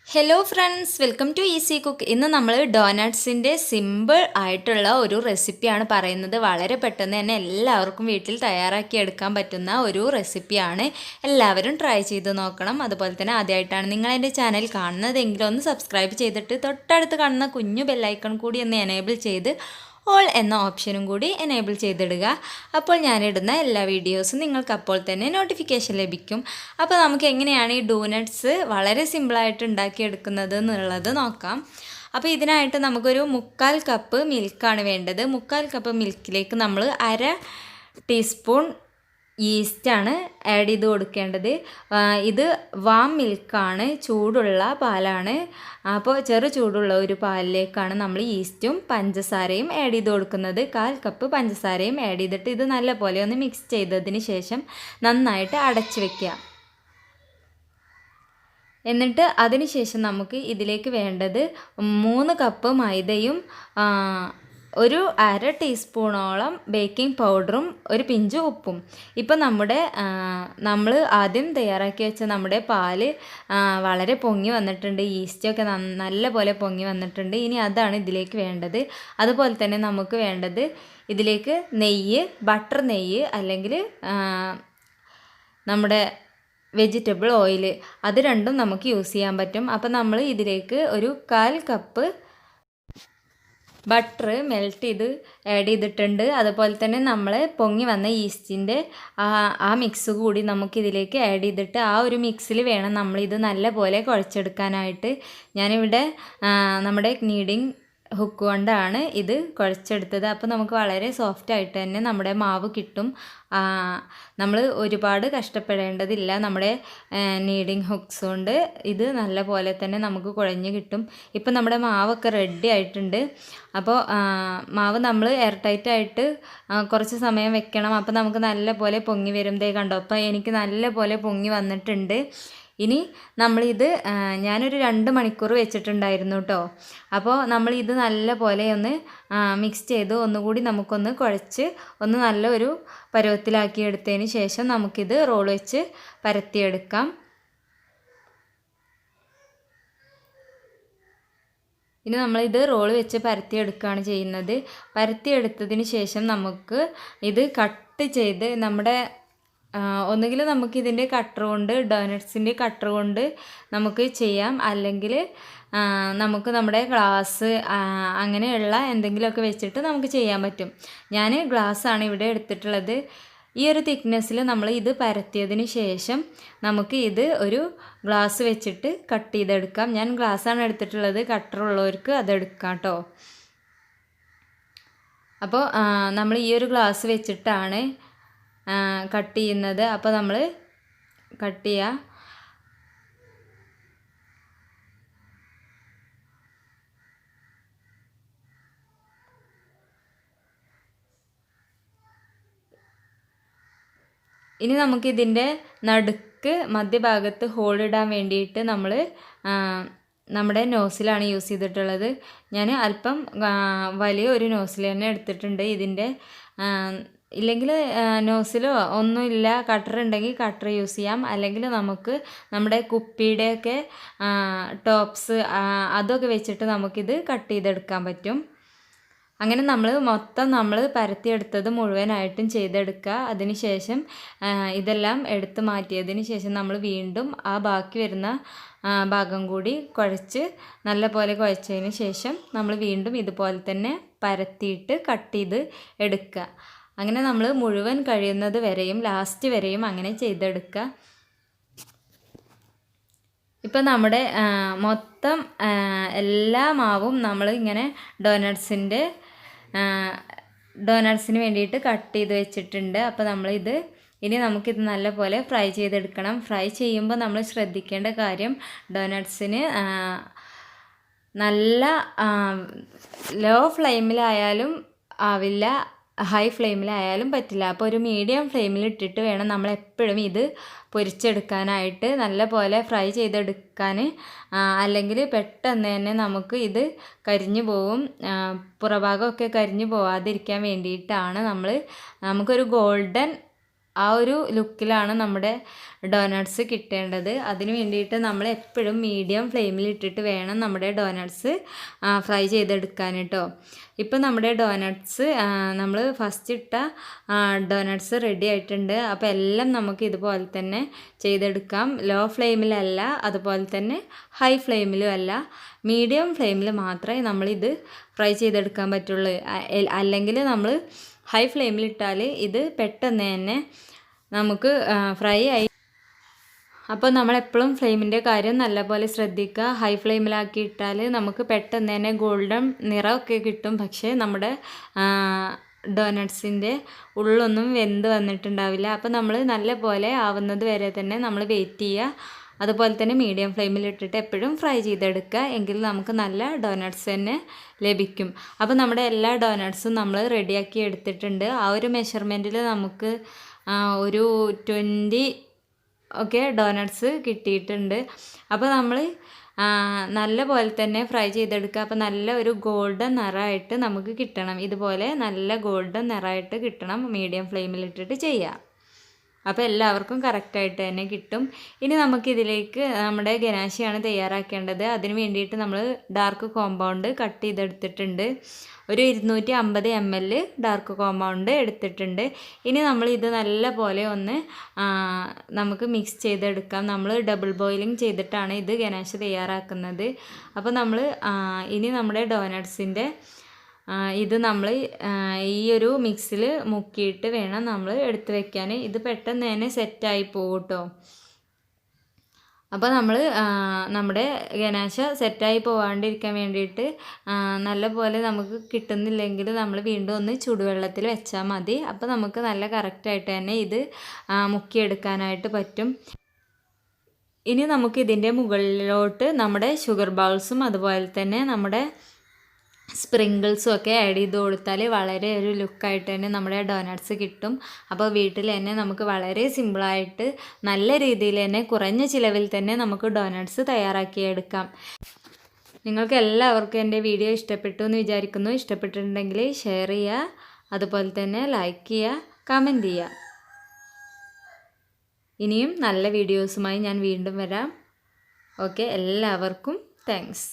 Hello friends, welcome to Easy Cook. ഇന്ന് നമ്മൾ ഡോനട്ട്സിൻ്റെ simple ആയിട്ടുള്ള ഒരു റെസിപ്പിയാണ് പറയുന്നത്. വളരെ പെട്ടെന്ന് തന്നെ എല്ലാവർക്കും വീട്ടിൽ തയ്യാറാക്കി എടുക്കാൻ പറ്റുന്ന ഒരു റെസിപ്പിയാണ്. എല്ലാവരും ട്രൈ ചെയ്ത് നോക്കണം. അതുപോലെ തന്നെ ആദ്യമായിട്ടാണ് നിങ്ങൾ എൻ്റെ ചാനൽ കാണുന്നതെങ്കിൽ ഒന്ന് സബ്സ്ക്രൈബ് ചെയ്തിട്ട് തൊട്ടടുത്ത് കാണുന്ന കുഞ്ഞു ബെല്ലൈക്കൺ കൂടി ഒന്ന് എനേബിൾ ചെയ്ത് ഓൾ എന്ന ഓപ്ഷനും കൂടി എനേബിൾ ചെയ്തിടുക. അപ്പോൾ ഞാനിടുന്ന എല്ലാ വീഡിയോസും നിങ്ങൾക്ക് അപ്പോൾ തന്നെ നോട്ടിഫിക്കേഷൻ ലഭിക്കും. അപ്പോൾ നമുക്ക് എങ്ങനെയാണ് ഈ ഡോനട്ട്സ് വളരെ സിമ്പിളായിട്ട് ഉണ്ടാക്കിയെടുക്കുന്നത് എന്നുള്ളത് നോക്കാം. അപ്പോൾ ഇതിനായിട്ട് നമുക്കൊരു 3/4 കപ്പ് മിൽക്കാണ് വേണ്ടത്. 3/4 കപ്പ് മിൽക്കിലേക്ക് നമ്മൾ 1/2 ടീസ്പൂൺ ഈസ്റ്റാണ് ആഡ് ചെയ്ത് കൊടുക്കേണ്ടത്. ഇത് വാം മിൽക്കാണ്, ചൂടുള്ള പാലാണ്. അപ്പോൾ ചെറു ചൂടുള്ള ഒരു പാലിലേക്കാണ് നമ്മൾ ഈസ്റ്റും പഞ്ചസാരയും ആഡ് ചെയ്ത് കൊടുക്കുന്നത്. 1/4 കപ്പ് പഞ്ചസാരയും ആഡ് ചെയ്തിട്ട് ഇത് നല്ലപോലെ ഒന്ന് മിക്സ് ചെയ്തതിന് ശേഷം നന്നായിട്ട് അടച്ചു വയ്ക്കുക. എന്നിട്ട് അതിന് ശേഷം നമുക്ക് ഇതിലേക്ക് വേണ്ടത് 3 കപ്പ് മൈദയും ഒരു 1/2 ടീസ്പൂണോളം ബേക്കിംഗ് പൗഡറും ഒരു പിഞ്ച് ഉപ്പും. ഇപ്പം നമ്മൾ ആദ്യം തയ്യാറാക്കി വെച്ച നമ്മുടെ പാല് വളരെ പൊങ്ങി വന്നിട്ടുണ്ട്. ഈസ്റ്റൊക്കെ നല്ല പോലെ പൊങ്ങി വന്നിട്ടുണ്ട്. ഇനി അതാണ് ഇതിലേക്ക് വേണ്ടത്. അതുപോലെ തന്നെ നമുക്ക് വേണ്ടത് ഇതിലേക്ക് നെയ്യ്, ബട്ടർ നെയ്യ് അല്ലെങ്കിൽ നമ്മുടെ വെജിറ്റബിൾ ഓയിൽ, അത് രണ്ടും നമുക്ക് യൂസ് ചെയ്യാൻ പറ്റും. അപ്പം നമ്മൾ ഇതിലേക്ക് ഒരു 1/4 കപ്പ് ബട്ടർ മെൽറ്റ് ചെയ്ത് ആഡ് ചെയ്തിട്ടുണ്ട്. അതുപോലെ തന്നെ നമ്മൾ പൊങ്ങി വന്ന ഈസ്റ്റിൻ്റെ ആ മിക്സ് കൂടി നമുക്കിതിലേക്ക് ആഡ് ചെയ്തിട്ട് ആ ഒരു മിക്സിൽ വേണം നമ്മളിത് നല്ല പോലെ കുഴച്ചെടുക്കാനായിട്ട്. ഞാനിവിടെ നമ്മുടെ നീഡിങ് ഹുക്ക് കൊണ്ടാണ് ഇത് കുഴച്ചെടുത്തത്. അപ്പോൾ നമുക്ക് വളരെ സോഫ്റ്റായിട്ട് തന്നെ നമ്മുടെ മാവ് കിട്ടും. നമ്മൾ ഒരുപാട് കഷ്ടപ്പെടേണ്ടതില്ല. നമ്മുടെ നീഡിങ് ഹുക്സ് കൊണ്ട് ഇത് നല്ല പോലെ തന്നെ നമുക്ക് കുഴഞ്ഞ് കിട്ടും. ഇപ്പം നമ്മുടെ മാവൊക്കെ റെഡി ആയിട്ടുണ്ട്. അപ്പോൾ മാവ് നമ്മൾ എയർ ടൈറ്റായിട്ട് കുറച്ച് സമയം വെക്കണം. അപ്പോൾ നമുക്ക് നല്ല പോലെ പൊങ്ങി വരും. ദേ കണ്ടോ, അപ്പോൾ എനിക്ക് നല്ല പോലെ പൊങ്ങി വന്നിട്ടുണ്ട്. ഇനി നമ്മളിത് ഞാനൊരു 2 മണിക്കൂർ വെച്ചിട്ടുണ്ടായിരുന്നു കേട്ടോ. അപ്പോൾ നമ്മളിത് നല്ല പോലെ ഒന്ന് മിക്സ് ചെയ്ത് ഒന്നുകൂടി നമുക്കൊന്ന് കുഴച്ച് ഒന്ന് നല്ല ഒരു പരുവത്തിലാക്കി എടുത്തതിന് ശേഷം നമുക്കിത് റോൾ വെച്ച് പരത്തിയെടുക്കാം. ഇനി നമ്മളിത് റോൾ വെച്ച് പരത്തിയെടുക്കുകയാണ് ചെയ്യുന്നത്. പരത്തിയെടുത്തതിന് ശേഷം നമുക്ക് ഇത് കട്ട് ചെയ്ത് ഒന്നുകിൽ നമുക്കിതിൻ്റെ കട്ടർ കൊണ്ട്, ഡോനട്ട്സിൻ്റെ കട്ടർ കൊണ്ട് നമുക്ക് ചെയ്യാം. അല്ലെങ്കിൽ നമുക്ക് നമ്മുടെ ഗ്ലാസ് അങ്ങനെയുള്ള എന്തെങ്കിലുമൊക്കെ വെച്ചിട്ട് നമുക്ക് ചെയ്യാൻ പറ്റും. ഞാൻ ഗ്ലാസ്സാണ് ഇവിടെ എടുത്തിട്ടുള്ളത്. ഈ ഒരു തിക്നെസ്സിൽ നമ്മൾ ഇത് പരത്തിയതിന് ശേഷം നമുക്ക് ഇത് ഒരു ഗ്ലാസ് വെച്ചിട്ട് കട്ട് ചെയ്തെടുക്കാം. ഞാൻ ഗ്ലാസ്സാണ് എടുത്തിട്ടുള്ളത്. കട്ടർ ഉള്ളവർക്ക് അതെടുക്കാം കേട്ടോ. അപ്പോൾ നമ്മൾ ഈ ഒരു ഗ്ലാസ് വെച്ചിട്ടാണ് കട്ട് ചെയ്യുന്നത്. അപ്പോൾ നമ്മൾ കട്ട് ചെയ്യുക. ഇനി നമുക്കിതിൻ്റെ നടുക്ക് മധ്യഭാഗത്ത് ഹോൾ ഇടാൻ വേണ്ടിയിട്ട് നമ്മൾ നമ്മുടെ നോസിലാണ് യൂസ് ചെയ്തിട്ടുള്ളത്. ഞാൻ അല്പം വലിയ ഒരു നോസിൽ തന്നെ എടുത്തിട്ടുണ്ട്. ഇതിൻ്റെ ഇല്ലെങ്കിൽ നോസിലോ ഒന്നുമില്ല, കട്ടർ ഉണ്ടെങ്കിൽ കട്ടർ യൂസ് ചെയ്യാം. അല്ലെങ്കിൽ നമുക്ക് നമ്മുടെ കുപ്പിയുടെയൊക്കെ ടോപ്സ് അതൊക്കെ വെച്ചിട്ട് നമുക്കിത് കട്ട് ചെയ്തെടുക്കാൻ പറ്റും. അങ്ങനെ നമ്മൾ പരത്തിയെടുത്തത് മുഴുവനായിട്ടും ചെയ്തെടുക്കുക. അതിനുശേഷം ഇതെല്ലാം എടുത്ത് മാറ്റിയതിന് ശേഷം നമ്മൾ വീണ്ടും ആ ബാക്കി വരുന്ന ഭാഗം കൂടി കുഴച്ച് നല്ല പോലെ കുഴച്ചതിന് ശേഷം നമ്മൾ വീണ്ടും ഇതുപോലെ തന്നെ പരത്തിയിട്ട് കട്ട് ചെയ്ത് എടുക്കുക. അങ്ങനെ നമ്മൾ മുഴുവൻ കഴിയുന്നത് വരെയും ലാസ്റ്റ് വരെയും അങ്ങനെ ചെയ്തെടുക്കുക. ഇപ്പം നമ്മുടെ മൊത്തം എല്ലാ മാവും നമ്മൾ ഇങ്ങനെ ഡോനട്ട്സിന് വേണ്ടിയിട്ട് കട്ട് ചെയ്ത് വെച്ചിട്ടുണ്ട്. അപ്പോൾ ഇനി നമുക്കിത് നല്ലപോലെ ഫ്രൈ ചെയ്തെടുക്കണം. ഫ്രൈ ചെയ്യുമ്പോൾ നമ്മൾ ശ്രദ്ധിക്കേണ്ട കാര്യം, ഡോനട്ട്സിന് നല്ല ലോ ഫ്ലെയിമിലായാലും ആവില്ല, ഹൈ ഫ്ലെയിമിലായാലും പറ്റില്ല. അപ്പോൾ ഒരു മീഡിയം ഫ്ലെയിമിൽ ഇട്ടിട്ട് വേണം നമ്മൾ എപ്പോഴും ഇത് പൊരിച്ചെടുക്കാനായിട്ട്, നല്ല പോലെ ഫ്രൈ ചെയ്തെടുക്കാൻ. അല്ലെങ്കിൽ പെട്ടെന്ന് തന്നെ നമുക്ക് ഇത് കരിഞ്ഞു പോവും. പുറഭാഗമൊക്കെ കരിഞ്ഞു പോവാതിരിക്കാൻ വേണ്ടിയിട്ടാണ് നമുക്കൊരു ഗോൾഡൻ ആ ഒരു ലുക്കിലാണ് നമ്മുടെ ഡോനട്ട്സ് കിട്ടേണ്ടത്. അതിന് വേണ്ടിയിട്ട് നമ്മൾ എപ്പോഴും മീഡിയം ഫ്ലെയിമിൽ ഇട്ടിട്ട് വേണം നമ്മുടെ ഡോനട്ട്സ് ഫ്രൈ ചെയ്തെടുക്കാൻ കേട്ടോ. ഇപ്പം നമ്മുടെ ഡോനട്ട്സ് നമ്മൾ ഫസ്റ്റ് ഇട്ട ഡോനട്ട്സ് റെഡി ആയിട്ടുണ്ട്. അപ്പോൾ എല്ലാം നമുക്ക് ഇതുപോലെ തന്നെ ചെയ്തെടുക്കാം. ലോ ഫ്ലെയിമിലല്ല, അതുപോലെ തന്നെ ഹൈ ഫ്ലെയിമിലും അല്ല, മീഡിയം ഫ്ലെയിമിൽ മാത്രമേ നമ്മളിത് ഫ്രൈ ചെയ്തെടുക്കാൻ പറ്റുള്ളൂ. അല്ലെങ്കിൽ നമ്മൾ ഹൈ ഫ്ലെയിമിലിട്ടാൽ ഇത് പെട്ടെന്ന് തന്നെ നമുക്ക് ഫ്രൈ ആയി. അപ്പോൾ നമ്മളെപ്പോഴും ഫ്ലെയിമിൻ്റെ കാര്യം നല്ലപോലെ ശ്രദ്ധിക്കുക. ഹൈ ഫ്ലെയിമിലാക്കി ഇട്ടാൽ നമുക്ക് പെട്ടെന്ന് തന്നെ ഗോൾഡൻ നിറമൊക്കെ കിട്ടും, പക്ഷേ നമ്മുടെ ഡോനട്ട്സിൻ്റെ ഉള്ളൊന്നും വെന്ത് വന്നിട്ടുണ്ടാവില്ല. അപ്പോൾ നമ്മൾ നല്ലപോലെ ആവുന്നത് വരെ തന്നെ നമ്മൾ വെയിറ്റ് ചെയ്യുക. അതുപോലെ തന്നെ മീഡിയം ഫ്ലെയിമിലിട്ടിട്ട് എപ്പോഴും ഫ്രൈ ചെയ്തെടുക്കുക, എങ്കിൽ നമുക്ക് നല്ല ഡോനട്ട്സ് തന്നെ ലഭിക്കും. അപ്പോൾ നമ്മുടെ എല്ലാ ഡോനട്ട്സും നമ്മൾ റെഡിയാക്കി എടുത്തിട്ടുണ്ട്. ആ ഒരു മെഷർമെൻറ്റിൽ നമുക്ക് ഒരു 20 ഒക്കെ ഡോനട്ട്സ് കിട്ടിയിട്ടുണ്ട്. അപ്പോൾ നമ്മൾ നല്ല പോലെ തന്നെ ഫ്രൈ ചെയ്തെടുക്കുക. അപ്പോൾ നല്ല ഒരു ഗോൾഡൻ നിറമായിട്ട് നമുക്ക് കിട്ടണം. ഇതുപോലെ നല്ല ഗോൾഡൻ നിറമായിട്ട് കിട്ടണം. മീഡിയം ഫ്ലെയിമിലിട്ടിട്ട് ചെയ്യുക. അപ്പോൾ എല്ലാവർക്കും കറക്റ്റായിട്ട് തന്നെ കിട്ടും. ഇനി നമുക്കിതിലേക്ക് നമ്മുടെ ഗനാശയാണ് തയ്യാറാക്കേണ്ടത്. അതിന് വേണ്ടിയിട്ട് നമ്മൾ ഡാർക്ക് കോമ്പൗണ്ട് കട്ട് ചെയ്തെടുത്തിട്ടുണ്ട്. ഒരു 250 ml ഡാർക്ക് കോമ്പൗണ്ട് എടുത്തിട്ടുണ്ട്. ഇനി നമ്മൾ ഇത് നല്ല പോലെ ഒന്ന് നമുക്ക് മിക്സ് ചെയ്തെടുക്കാം. നമ്മൾ ഡബിൾ ബോയിലിംഗ് ചെയ്തിട്ടാണ് ഇത് ഗനാശ തയ്യാറാക്കുന്നത്. അപ്പോൾ നമ്മൾ ഇനി നമ്മുടെ ഡോനട്ട്സിൻ്റെ ഇത് നമ്മൾ ഈ ഒരു മിക്സിൽ മുക്കിയിട്ട് വേണം നമ്മൾ എടുത്ത് വെക്കാൻ. ഇത് പെട്ടെന്ന് തന്നെ സെറ്റായി പോകും കേട്ടോ. അപ്പോൾ നമ്മൾ നമ്മുടെ ഗനാശ സെറ്റായി പോകാണ്ടിരിക്കാൻ വേണ്ടിയിട്ട് നല്ലപോലെ നമുക്ക് കിട്ടുന്നില്ലെങ്കിൽ നമ്മൾ വീണ്ടും ഒന്ന് ചൂടുവെള്ളത്തിൽ വെച്ചാൽ മതി. അപ്പോൾ നമുക്ക് നല്ല കറക്റ്റായിട്ട് തന്നെ ഇത് മുക്കിയെടുക്കാനായിട്ട് പറ്റും. ഇനി നമുക്ക് ഇതിൻ്റെ മുകളിലോട്ട് നമ്മുടെ ഷുഗർ ബൗൾസും അതുപോലെ തന്നെ നമ്മുടെ സ്പ്രിങ്കിൾസും ഒക്കെ ആഡ് ചെയ്ത് കൊടുത്താൽ വളരെ ഒരു ലുക്കായിട്ട് തന്നെ നമ്മുടെ ഡോനട്ട്സ് കിട്ടും. അപ്പോൾ വീട്ടിൽ തന്നെ നമുക്ക് വളരെ സിമ്പിളായിട്ട് നല്ല രീതിയിൽ തന്നെ കുറഞ്ഞ ചിലവിൽ തന്നെ നമുക്ക് ഡോനട്ട്സ് തയ്യാറാക്കിയെടുക്കാം. നിങ്ങൾക്ക് എല്ലാവർക്കും എൻ്റെ വീഡിയോ ഇഷ്ടപ്പെട്ടു എന്ന് വിചാരിക്കുന്നു. ഇഷ്ടപ്പെട്ടിട്ടുണ്ടെങ്കിൽ ഷെയർ ചെയ്യുക, അതുപോലെ തന്നെ ലൈക്ക് ചെയ്യുക, കമൻറ്റ് ചെയ്യുക. ഇനിയും നല്ല വീഡിയോസുമായി ഞാൻ വീണ്ടും വരാം. ഓക്കെ, എല്ലാവർക്കും താങ്ക്സ്.